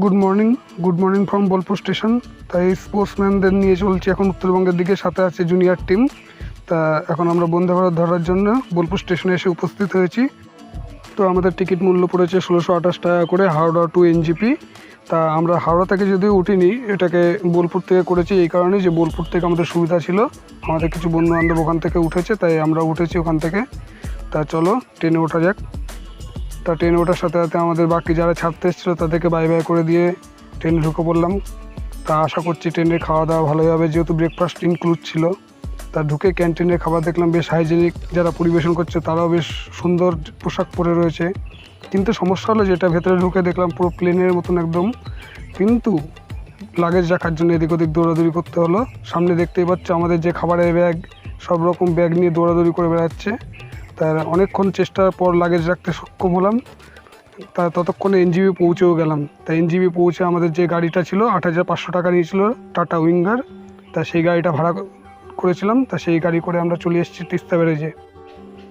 Good morning from Bolpur station. তাই স্পোর্টসম্যানদের নিয়ে চলছি এখন উত্তরবঙ্গের দিকে, সাথে আছে জুনিয়র টিম। তা এখন আমরা বন্দে ভারত ধরার জন্য বোলপুর স্টেশনে এসে উপস্থিত হয়েছি। তো আমাদের টিকিট মূল্য পড়েছে 1628 টাকা করে, হাওড়া টু এনজিপি। তা আমরা হাওড়া থেকে যদিও উঠিনি, এটাকে বোলপুর থেকে করেছি এই কারণে যে বোলপুর থেকে আমাদের সুবিধা ছিল, আমাদের কিছু বন্ধু বান্ধব ওখান থেকে উঠেছে, তাই আমরা উঠেছি ওখান থেকে। তা চলো ট্রেনে ওঠা যাক। তা ট্রেনে ওঠার সাথে সাথে আমাদের বাকি যারা ছাড়তে এসেছিলো তাদেরকে বাই বাই করে দিয়ে ট্রেনে ঢুকে পড়লাম। তা আশা করছি ট্রেনে খাওয়া দাওয়া ভালোই হবে, যেহেতু ব্রেকফাস্ট ইনক্লুড ছিল। তা ঢুকে ক্যান্টিনের খাবার দেখলাম বেশ হাইজেনিক, যারা পরিবেশন করছে তারাও বেশ সুন্দর পোশাক পরে রয়েছে। কিন্তু সমস্যা হলো যেটা ভেতরে ঢুকে দেখলাম পুরো প্লেনের মতন একদম, কিন্তু লাগেজ রাখার জন্য এদিক ওদিক দৌড়াদৌড়ি করতে হলো। সামনে দেখতেই পাচ্ছ আমাদের যে খাবারের ব্যাগ, সব রকম ব্যাগ নিয়ে দৌড়াদৌড়ি করে বেড়াচ্ছে। তার অনেকক্ষণ চেষ্টার পর লাগেজ রাখতে সক্ষম হলাম। তা ততক্ষণে এনজিবি পৌঁছেও গেলাম। তা এনজিবি পৌঁছে আমাদের যে গাড়িটা ছিল 8500 টাকা নিয়েছিল, টাটা উইঙ্গার। তা সেই গাড়িটা ভাড়া করেছিলাম। তা সেই গাড়ি করে আমরা চলে এসেছি তিস্তা ব্যারেজে।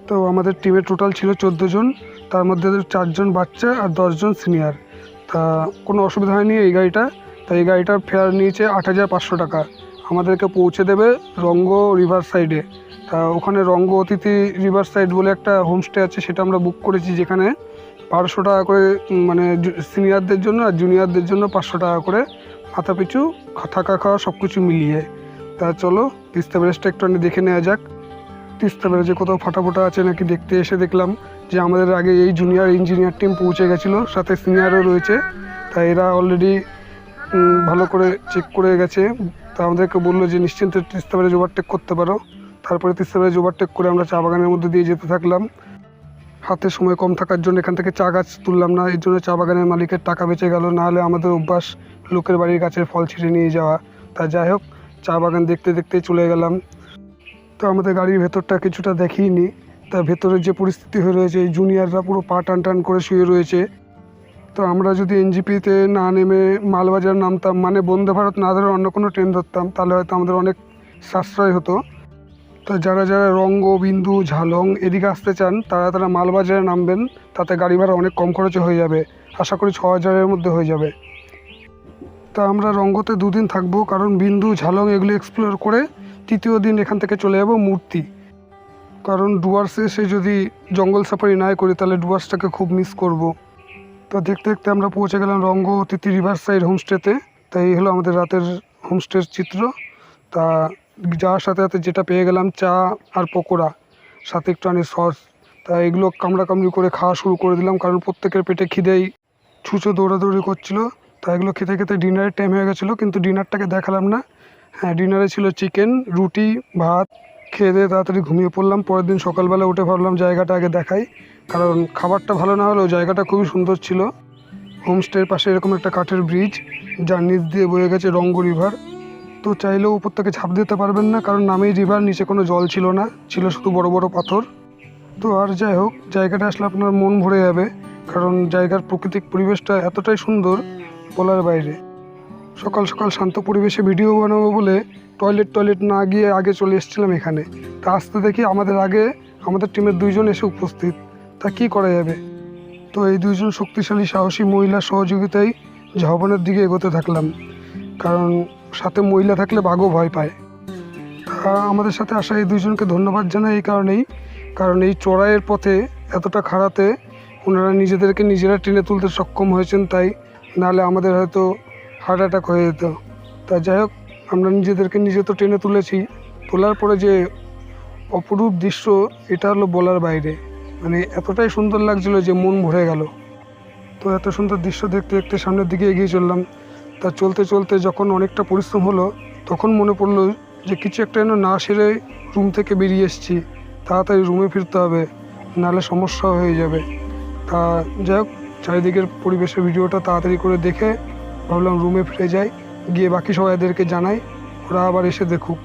তো আমাদের টিমের টোটাল ছিল 14 জন, তার মধ্যে 4 জন বাচ্চা আর 10 জন সিনিয়র। তা কোনো অসুবিধা হয়নি এই গাড়িটা। তা এই গাড়িটার ফেয়ার নিয়েছে 8500 টাকা। আমাদেরকে পৌঁছে দেবে রঙ্গ রিভার সাইডে। তা ওখানে রঙ্গ অতিথি রিভার সাইড বলে একটা হোমস্টে আছে, সেটা আমরা বুক করেছি, যেখানে 1200 টাকা করে, মানে সিনিয়রদের জন্য আর জুনিয়রদের জন্য 500 টাকা করে মাথা পিছু, থাকা খাওয়া সব কিছু মিলিয়ে। তা চলো তিস্তা ব্যারেজটা একটু দেখে নেওয়া যাক। তিস্তা ব্যারেজে কোথাও ফাটাফোটা আছে নাকি দেখতে এসে দেখলাম যে আমাদের আগে এই জুনিয়র ইঞ্জিনিয়ার টিম পৌঁছে গেছিলো, সাথে সিনিয়রও রয়েছে। তাই এরা অলরেডি ভালো করে চেক করে গেছে। তা আমাদেরকে বললো যে নিশ্চিন্তে তিস্তা ব্যারেজ ওভারটেক করতে পারো। তারপরে তিস্তা ব্যারেজ ওভারটেক করে আমরা চা বাগানের মধ্যে দিয়ে যেতে থাকলাম। হাতে সময় কম থাকার জন্য এখান থেকে চা গাছ তুললাম না, এর জন্য চা বাগানের মালিকের টাকা বেঁচে গেল, নাহলে আমাদের অভ্যাস লোকের বাড়ির গাছের ফল ছিঁড়ে নিয়ে যাওয়া। তা যাই হোক, চা বাগান দেখতে দেখতে চলে গেলাম। তো আমাদের গাড়ির ভেতরটা কিছুটা দেখিনি। তা ভেতরের যে পরিস্থিতি হয়ে রয়েছে, এই জুনিয়ররা পুরো পা টান টান করে শুয়ে রয়েছে। তো আমরা যদি এনজিপিতে না নেমে মালবাজার নামতাম, মানে বন্দে ভারত না ধরে অন্য কোনো ট্রেন ধরতাম, তাহলে হয়তো আমাদের অনেক সাশ্রয় হতো। তো যারা যারা রঙ্গ, বিন্দু, ঝালং এদিকে আসতে চান তারা মালবাজারে নামবেন, তাতে গাড়ি ভাড়া অনেক কম খরচে হয়ে যাবে, আশা করি 6000-এর মধ্যে হয়ে যাবে। তা আমরা রঙ্গতে 2 দিন থাকবো, কারণ বিন্দু, ঝালং এগুলো এক্সপ্লোর করে তৃতীয় দিন এখান থেকে চলে যাব মূর্তি। কারণ ডুয়ার্সে এসে যদি জঙ্গল সাফারি না করি তাহলে ডুয়ার্সটাকে খুব মিস করব। তো দেখতে দেখতে আমরা পৌঁছে গেলাম রঙ্গ অতিথি রিভার সাইড হোমস্টেতে। তাই এই হলো আমাদের রাতের হোমস্টের চিত্র। তা যাওয়ার সাথে সাথে যেটা পেয়ে গেলাম চা আর পকোড়া, সাথে একটুখানি সস। তা এগুলো কামড়ি করে খাওয়া শুরু করে দিলাম, কারণ প্রত্যেকের পেটে খিদেই ছুঁচো দৌড়াদৌড়ি করছিল। তা এগুলো খেতে খেতে ডিনারের টাইম হয়ে গেছিলো, কিন্তু ডিনারটাকে দেখালাম না। হ্যাঁ, ডিনারে ছিল চিকেন, রুটি, ভাত। খেয়ে দিয়ে তাড়াতাড়ি ঘুমিয়ে পড়লাম। পরের দিন সকালবেলা উঠে ভাবলাম জায়গাটা আগে দেখাই, কারণ খাবারটা ভালো না হলেও জায়গাটা খুবই সুন্দর ছিল। হোমস্টের পাশে এরকম একটা কাঠের ব্রিজ, যার নিচ দিয়ে বয়ে গেছে রঙ্গ রিভার। তো চাইলেও উপর থেকে ঝাঁপ দিতে পারবেন না, কারণ নামেই রিভার, নিচে কোনো জল ছিল না, ছিল শুধু বড় বড় পাথর। তো আর যাই হোক, জায়গাটা আসলে আপনার মন ভরে যাবে, কারণ জায়গার প্রাকৃতিক পরিবেশটা এতটাই সুন্দর বলার বাইরে। সকাল সকাল শান্ত পরিবেশে ভিডিও বানাবো বলে টয়লেট না গিয়ে আগে চলে এসেছিলাম এখানে। তা আসতে দেখি আমাদের আগে আমাদের টিমের 2 জন এসে উপস্থিত। তা কী করা যাবে। তো এই 2 জন শক্তিশালী সাহসী মহিলার সহযোগিতায় ঝবনের দিকে এগোতে থাকলাম, কারণ সাথে মহিলা থাকলে বাঘও ভয় পায়। তা আমাদের সাথে আসা এই 2 জনকে ধন্যবাদ জানাই এই কারণেই, কারণ এই চড়াইয়ের পথে এতটা খাড়াতে ওনারা নিজেদেরকে নিজেরা টেনে তুলতে সক্ষম হয়েছেন, তাই নাহলে আমাদের হয়তো হার্ট অ্যাটাক হয়ে যেত। তা যাই হোক, আমরা নিজেদেরকে নিজে তো টেনে তুলেছি, তোলার পরে যে অপরূপ দৃশ্য, এটা হলো বলার বাইরে। মানে এতটাই সুন্দর লাগছিলো যে মন ভরে গেল। তো এত সুন্দর দৃশ্য দেখতে দেখতে সামনের দিকে এগিয়ে চললাম। তা চলতে চলতে যখন অনেকটা পরিশ্রম হলো, তখন মনে পড়লো যে কিছু একটা যেন না সেরে রুম থেকে বেরিয়ে এসেছি, তাড়াতাড়ি রুমে ফিরতে হবে, নাহলে সমস্যা হয়ে যাবে। তা যাই হোক, চারিদিকের পরিবেশের ভিডিওটা তাড়াতাড়ি করে দেখে ভাবলাম রুমে ফিরে যাই, গিয়ে বাকি সবাইদেরকে জানাই, ওরা আবার এসে দেখুক।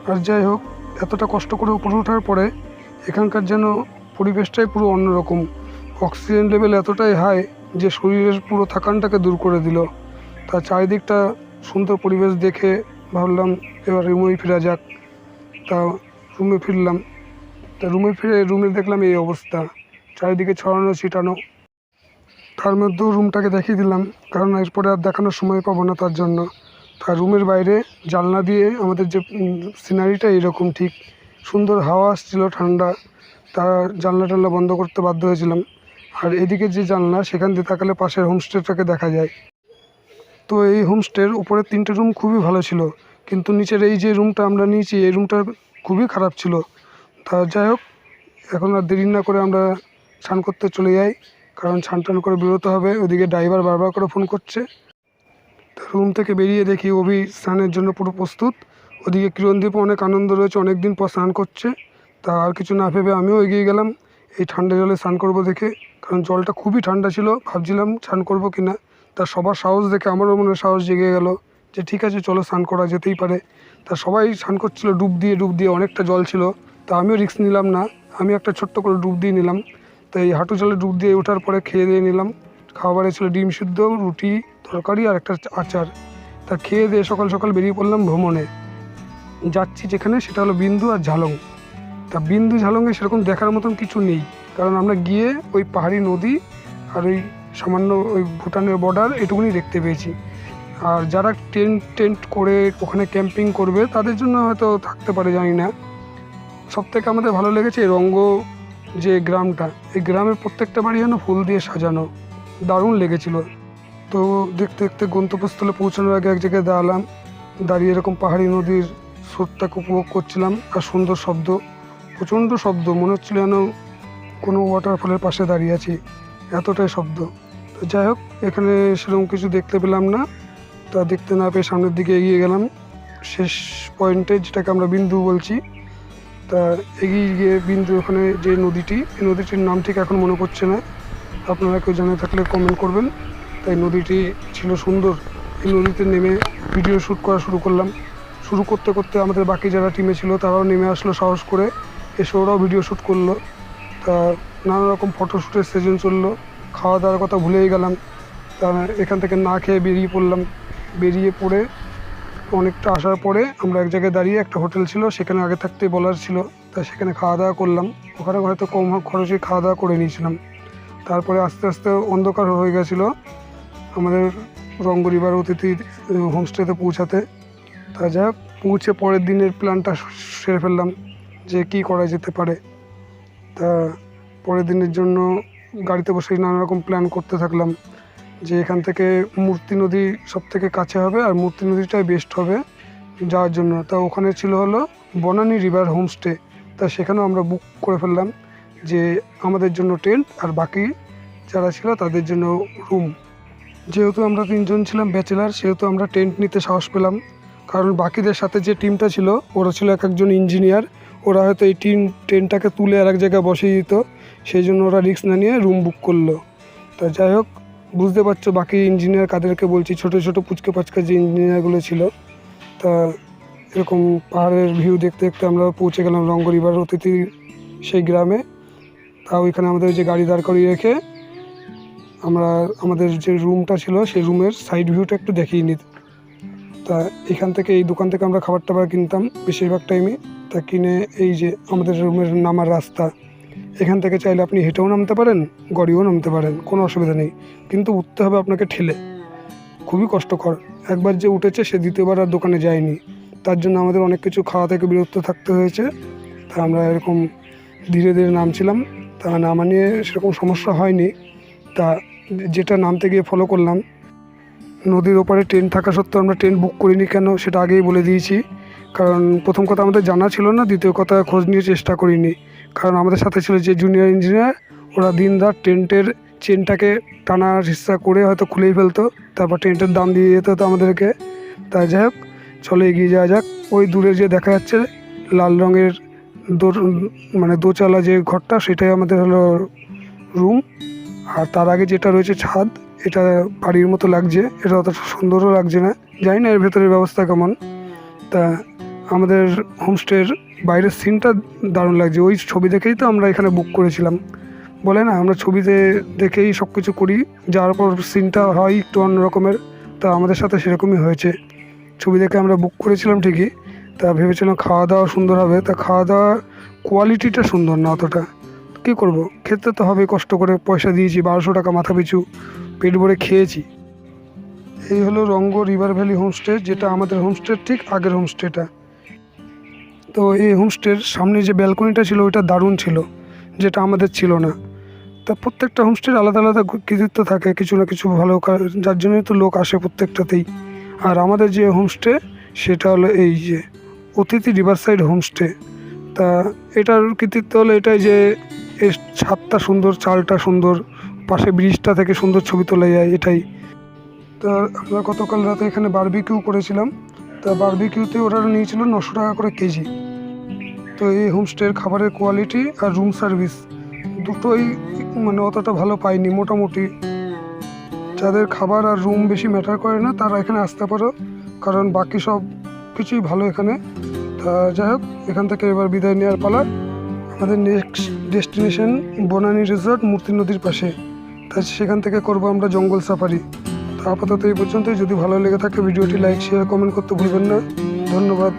আর যাই হোক, এতটা কষ্ট করে উপরে ওঠার পরে এখানকার যেন পরিবেশটাই পুরো অন্যরকম। অক্সিজেন লেভেল এতটাই হাই যে শরীরের পুরো থাকানটাকে দূর করে দিল। তা চারিদিকটা সুন্দর পরিবেশ দেখে ভাবলাম এবার রুমেই ফেরা যাক। তা রুমে ফিরলাম। তা রুমে ফিরে রুমে দেখলাম এই অবস্থা, চারিদিকে ছড়ানো ছিটানো। তার মধ্যেও রুমটাকে দেখিয়ে দিলাম, কারণ এরপরে আর দেখানোর সময় পাবো না তার জন্য। তার রুমের বাইরে জানলা দিয়ে আমাদের যে সিনারিটা এরকম ঠিক সুন্দর হাওয়া আসছিলো ঠান্ডা, তার জানলা টানলা বন্ধ করতে বাধ্য হয়েছিলাম। আর এদিকে যে জানলা সেখান দিয়ে তাকালে পাশের হোমস্টেটাকে দেখা যায়। তো এই হোমস্টের উপরের 3টে রুম খুবই ভালো ছিল, কিন্তু নিচের এই যে রুমটা আমরা নিয়েছি এই রুমটা খুবই খারাপ ছিল। তা যাই হোক, এখন আর দেরি না করে আমরা স্নান করতে চলে যাই, কারণ স্নান টান করে বেরোতে হবে। ওদিকে ড্রাইভার বারবার করে ফোন করছে। রুম থেকে বেরিয়ে দেখি অভি স্নানের জন্য পুরো প্রস্তুত। ওদিকে কিরণদীপও অনেক আনন্দ রয়েছে, অনেক দিন পর স্নান করছে। তা আর কিছু না ভেবে আমিও এগিয়ে গেলাম এই ঠান্ডা জলে স্নান করবো দেখে, কারণ জলটা খুবই ঠান্ডা ছিল। ভাবছিলাম স্নান করবো কিনা, তা সবার সাহস দেখে আমারও মনে সাহস জেগে গেল যে ঠিক আছে চলো স্নান করা যেতেই পারে। তা সবাই স্নান করছিল ডুব দিয়ে অনেকটা জল ছিল। তা আমিও রিস্ক নিলাম না, আমি একটা ছোট্ট করে ডুব দিয়ে নিলাম। তো এই হাঁটু জলে ডুব দিয়ে ওঠার পরে খেয়ে দিয়ে নিলাম। খাবারে ছিল ডিম সিদ্ধ, রুটি, তরকারি আর একটা আচার। তা খেয়ে দিয়ে সকাল সকাল বেরিয়ে পড়লাম ভ্রমণে। যাচ্ছি যেখানে সেটা হলো বিন্দু আর ঝালং। তা বিন্দু ঝালংয়ে সেরকম দেখার মতন কিছু নেই, কারণ আমরা গিয়ে ওই পাহাড়ি নদী আর ওই সামান্য ওই ভুটানের বর্ডার এটুকুনি দেখতে পেয়েছি। আর যারা টেন্ট করে ওখানে ক্যাম্পিং করবে তাদের জন্য হয়তো থাকতে পারে, জানি না। সবথেকে আমাদের ভালো লেগেছে এই রঙ্গ যে গ্রামটা, এই গ্রামের প্রত্যেকটা বাড়ি যেন ফুল দিয়ে সাজানো, দারুণ লেগেছিল। তো দেখতে দেখতে গন্তব্যস্থলে পৌঁছানোর আগে এক জায়গায় দাঁড়ালাম, দাঁড়িয়ে এরকম পাহাড়ি নদীর স্রোতটাকে উপভোগ করছিলাম। আর সুন্দর শব্দ, প্রচণ্ড শব্দ, মনে হচ্ছিল যেন কোনো ওয়াটারফলের পাশে দাঁড়িয়ে আছি, এতটাই শব্দ। তো যাই হোক, এখানে সেরকম কিছু দেখতে পেলাম না। তা দেখতে না পেয়ে সামনের দিকে এগিয়ে গেলাম শেষ পয়েন্টে, যেটাকে আমরা বিন্দু বলছি। তা এগিয়ে গিয়ে বিন্দু ওখানে যে নদীটি, এই নদীটির নাম ঠিক এখন মনে পড়ছে না, আপনারা কেউ জানে থাকলে কমেন্ট করবেন। তাই নদীটি ছিল সুন্দর। এই নদীতে নেমে ভিডিও শ্যুট করা শুরু করলাম। শুরু করতে করতে আমাদের বাকি যারা টিমে ছিল তারাও নেমে আসলো সাহস করে, এসে ওরাও ভিডিও শ্যুট করলো। তা নানা রকম ফটোশ্যুটের সিজন চললো। খাওয়া দাওয়ার কথা ভুলেই গেলাম। তা এখান থেকে না খেয়ে বেরিয়ে পড়লাম। বেরিয়ে পড়ে অনেকটা আসার পরে আমরা এক জায়গায় দাঁড়িয়ে, একটা হোটেল ছিল সেখানে আগে থাকতে বলার ছিল, তা সেখানে খাওয়া দাওয়া করলাম। ওখানে হয়তো কম খরচে খাওয়া দাওয়া করে নিয়েছিলাম। তারপরে আস্তে আস্তে অন্ধকার হয়ে গেছিলো আমাদের রঙ্গ রিভার অতিথি হোমস্টেতে পৌঁছাতে। তা যাই হোক, পৌঁছে পরের দিনের প্ল্যানটা সেরে ফেললাম যে কী করা যেতে পারে। তা পরের দিনের জন্য গাড়িতে বসেই নানা রকম প্ল্যান করতে থাকলাম যে এখান থেকে মূর্তি নদী সব থেকে কাছে হবে আর মূর্তি নদীটাই বেস্ট হবে যাওয়ার জন্য। তা ওখানে ছিল হলো বনানী রিভার হোমস্টে। তা সেখানেও আমরা বুক করে ফেললাম যে আমাদের জন্য টেন্ট আর বাকি যারা ছিল তাদের জন্য রুম। যেহেতু আমরা 3 জন ছিলাম ব্যাচেলার, সেহেতু আমরা টেন্ট নিতে সাহস পেলাম, কারণ বাকিদের সাথে যে টিমটা ছিল ওরা ছিল এক একজন ইঞ্জিনিয়ার। ওরা হয়তো এই টেন্টটাকে তুলে আর এক জায়গায় বসিয়ে দিত, সেই জন্য ওরা রিস্ক না নিয়ে রুম বুক করলো। তা যাই হোক, বুঝতে পারছো বাকি ইঞ্জিনিয়ার কাদেরকে বলছি, ছোটো ছোটো পুচকে পাচকা যে ইঞ্জিনিয়ারগুলো ছিল। তা এরকম পাহাড়ের ভিউ দেখতে দেখতে আমরা পৌঁছে গেলাম রঙ্গ রিভার অতিথি সেই গ্রামে। তা ওইখানে আমাদের যে গাড়ি দাঁড় করিয়ে রেখে আমরা আমাদের যে রুমটা ছিল সেই রুমের সাইড ভিউটা একটু দেখিয়ে নিই। তা এখান থেকে এই দোকান থেকে আমরা খাবার টাবার কিনতাম বেশিরভাগ টাইমে। তা কিনে এই যে আমাদের রুমের নামার রাস্তা, এখান থেকে চাইলে আপনি হেঁটেও নামতে পারেন, গড়িও নামতে পারেন, কোনো অসুবিধা নেই, কিন্তু উঠতে হবে আপনাকে ঠেলে, খুবই কষ্টকর। একবার যে উঠেছে সে দ্বিতীয়বার আর দোকানে যায়নি, তার জন্য আমাদের অনেক কিছু খাওয়া থেকে বিরত থাকতে হয়েছে। তা আমরা এরকম ধীরে ধীরে নামছিলাম। তা নামা নিয়ে সেরকম সমস্যা হয়নি। তা যেটা নামতে গিয়ে ফলো করলাম, নদীর ওপারে ট্রেন থাকা সত্ত্বেও আমরা ট্রেন বুক করিনি কেন সেটা আগেই বলে দিয়েছি, কারণ প্রথম কথা আমাদের জানা ছিল না, দ্বিতীয় কথা খোঁজ নিয়ে চেষ্টা করিনি। কারণ আমাদের সাথে ছিল যে জুনিয়র ইঞ্জিনিয়ার, ওরা দিন রাত টেন্টের চেনটাকে টানার চেষ্টা করে হয়তো খুলেই ফেলতো, তারপর টেন্টের দাম দিয়ে যেতে হতো আমাদেরকে। তাই যাই হোক, চলে এগিয়ে যাওয়া যাক। ওই দূরে যে দেখা যাচ্ছে লাল রঙের দোচালা যে ঘরটা, সেটাই আমাদের হলো রুম। আর তার আগে যেটা রয়েছে ছাদ, এটা বাড়ির মতো লাগছে, এটা অতটা সুন্দরও লাগছে না, জানি না এর ভেতরের ব্যবস্থা কেমন। তা আমাদের হোমস্টের বাইরের সিনটা দারুণ লাগছে, ওই ছবি দেখেই তো আমরা এখানে বুক করেছিলাম। বলে না, আমরা ছবিতে দেখেই সব কিছু করি, যার পর সিনটা হয় একটু অন্য রকমের। তা আমাদের সাথে সেরকমই হয়েছে, ছবি দেখে আমরা বুক করেছিলাম ঠিকই। তা ভেবেছিলাম খাওয়া দাওয়া সুন্দর হবে, তা খাওয়া দাওয়া কোয়ালিটিটা সুন্দর না অতটা। কী করব, খেতে তো হবে, কষ্ট করে পয়সা দিয়েছি 1200 টাকা মাথা পিছু, পেট ভরে খেয়েছি। এই হলো রঙ্গ রিভার ভ্যালি হোমস্টে, যেটা আমাদের হোমস্টের ঠিক আগের হোমস্টেটা। তো এই হোমস্টের সামনে যে ব্যালকনিটা ছিল ওইটা দারুণ ছিল, যেটা আমাদের ছিল না। তা প্রত্যেকটা হোমস্টের আলাদা আলাদা কৃতিত্ব থাকে, কিছু না কিছু ভালো, যার জন্যই তো লোক আসে প্রত্যেকটাতেই। আর আমাদের যে হোমস্টে সেটা হলো এই যে অতিথি রিভারসাইড হোমস্টে। তা এটার কৃতিত্ব হলো এটাই যে এর ছাদটা সুন্দর, চালটা সুন্দর, পাশে ব্রিজটা থেকে সুন্দর ছবি তোলা যায়, এটাই। তা আমরা গতকাল রাতে এখানে বারবিকিউ করেছিলাম। তা বারবিকিউতে ওরা নিয়েছিল 900 টাকা করে কেজি। তো এই হোমস্টের খাবারের কোয়ালিটি আর রুম সার্ভিস দুটোই মানে অতটা ভালো পাইনি। মোটামুটি যাদের খাবার আর রুম বেশি ম্যাটার করে না তারা এখানে আসতে পারো, কারণ বাকি সব কিছুই ভালো এখানে। তা যাই হোক, এখান থেকে এবার বিদায় নেওয়ার পালা। আমাদের নেক্সট ডেস্টিনেশন বনানী রিসর্ট, মূর্তি নদীর পাশে। তাই সেখান থেকে করব আমরা জঙ্গল সাফারি। তো আপাতত এই পর্যন্তই। যদি ভালো লেগে থাকে ভিডিওটি লাইক, শেয়ার, কমেন্ট করতে ভুলবেন না। ধন্যবাদ।